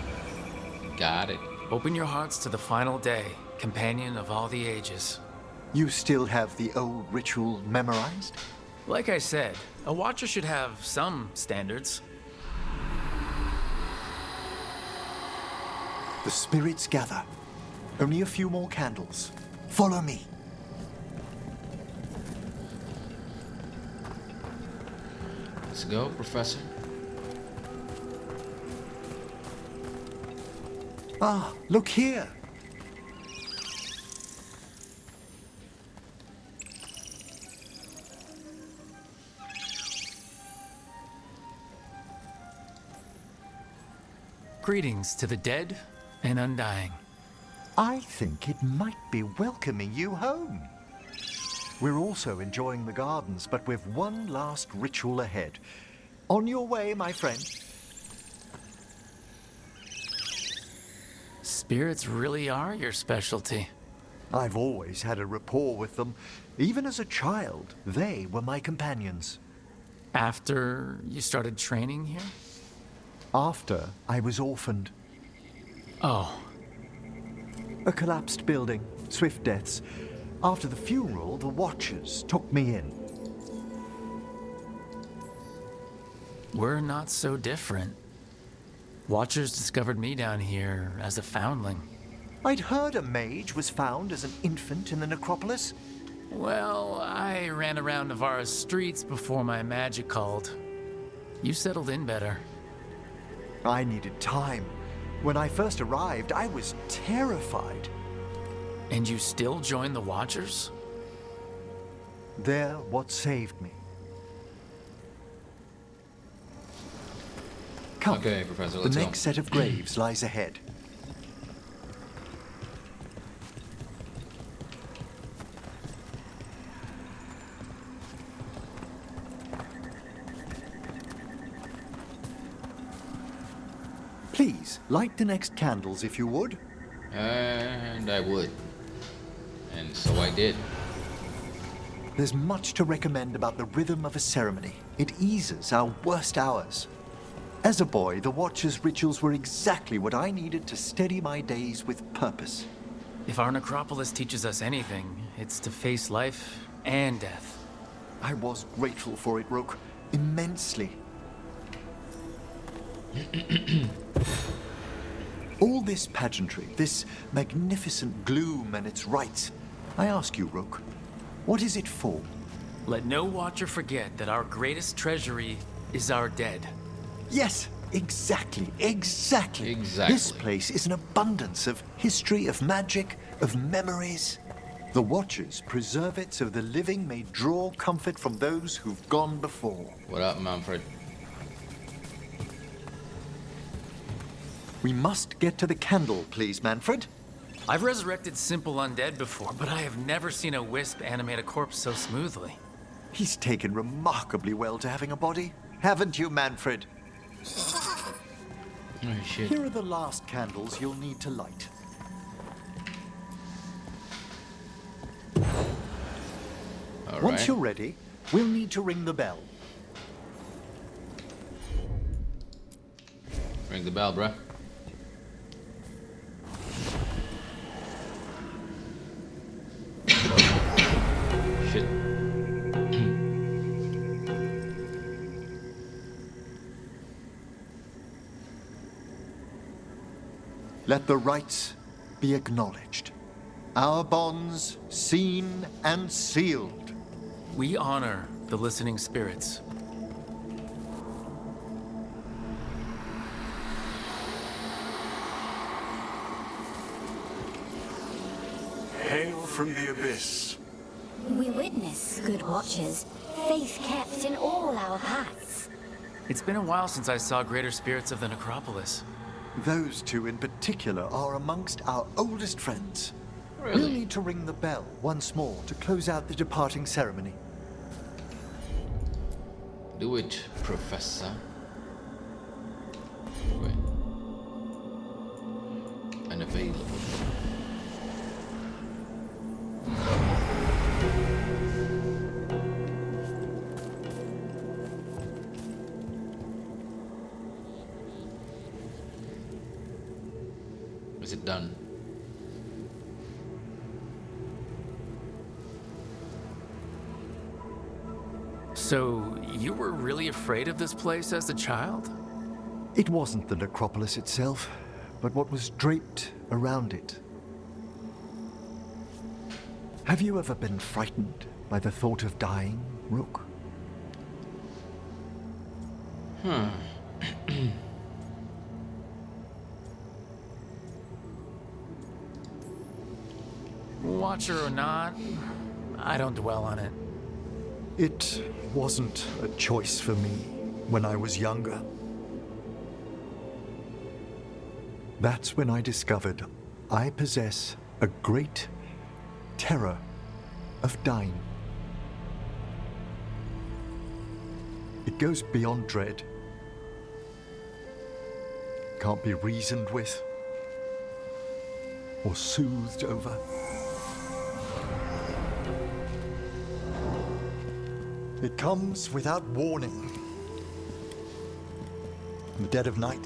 Got it. Open your hearts to the final day, companion of all the ages. You still have the old ritual memorized? Like I said, a watcher should have some standards. The spirits gather. Only a few more candles. Follow me. Let's go, Professor. Ah, look here. Greetings to the dead and undying. I think it might be welcoming you home. We're also enjoying the gardens, but with one last ritual ahead. On your way, my friend. Spirits really are your specialty. I've always had a rapport with them. Even as a child, they were my companions. After you started training here? After I was orphaned. Oh. A collapsed building, swift deaths. After the funeral, the Watchers took me in. We're not so different. Watchers discovered me down here as a foundling. I'd heard a mage was found as an infant in the necropolis. Well, I ran around Navarra's streets before my magic called. You settled in better. I needed time. When I first arrived, I was terrified. And you still joined the Watchers? They're what saved me. Come. Okay, Professor, the let's next set of graves lies ahead. Please, light the next candles if you would. And I would. And so I did. There's much to recommend about the rhythm of a ceremony. It eases our worst hours. As a boy, the Watcher's rituals were exactly what I needed to steady my days with purpose. If our necropolis teaches us anything, it's to face life and death. I was grateful for it, Rook. Immensely. All this pageantry, this magnificent gloom and its rites. I ask you, Rook, what is it for? Let no Watcher forget that our greatest treasury is our dead. Yes, exactly. This place is an abundance of history, of magic, of memories. The Watchers preserve it so the living may draw comfort from those who've gone before. What up, Manfred? We must get to the candle, please, Manfred. I've resurrected simple undead before, but I have never seen a wisp animate a corpse so smoothly. He's taken remarkably well to having a body. Haven't you, Manfred? Oh, shit. Here are the last candles you'll need to light. All Once right. you're ready, we'll need to ring the bell. Ring the bell, bruh. Let the rites be acknowledged. Our bonds seen and sealed. We honor the listening spirits. Hail from the abyss. We witness, good watchers, faith kept in all our paths. It's been a while since I saw greater spirits of the necropolis. Those two in particular are amongst our oldest friends. Really? We'll need to ring the bell once more to close out the departing ceremony. Do it, Professor. Wait. Unavailable. Is it done? So, you were really afraid of this place as a child? It wasn't the necropolis itself, but what was draped around it. Have you ever been frightened by the thought of dying, Rook? Watcher or not, I don't dwell on it. It wasn't a choice for me when I was younger. That's when I discovered I possess a great terror of dying. It goes beyond dread. Can't be reasoned with or soothed over. It comes without warning. In the dead of night,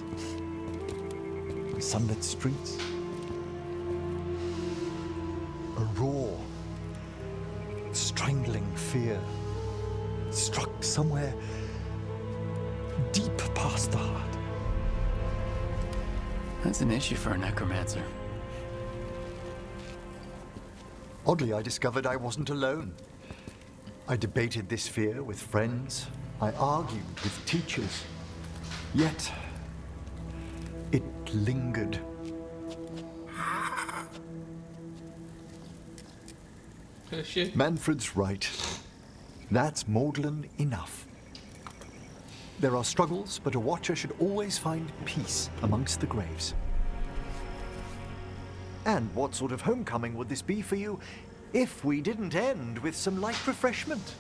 in sunlit streets, a raw, strangling fear struck somewhere deep past the heart. That's an issue for a necromancer. Oddly, I discovered I wasn't alone. I debated this fear with friends. I argued with teachers. Yet, it lingered. Manfred's right. That's maudlin enough. There are struggles, but a watcher should always find peace amongst the graves. And what sort of homecoming would this be for you if we didn't end with some light refreshment?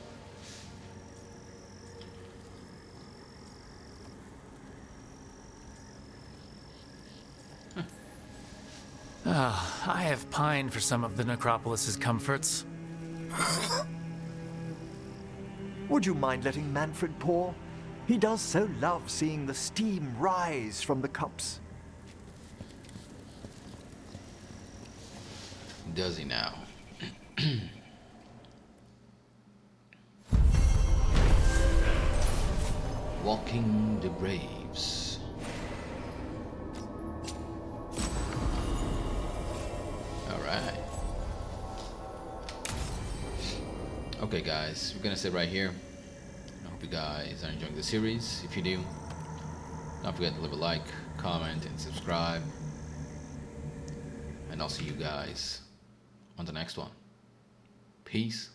I have pined for some of the necropolis's comforts. Would you mind letting Manfred pour? He does so love seeing the steam rise from the cups. Does he now? Walking the graves. Alright. Okay guys, we're gonna sit right here. I hope you guys are enjoying the series. If you do, don't forget to leave a like, comment, and subscribe. And I'll see you guys on the next one. Peace.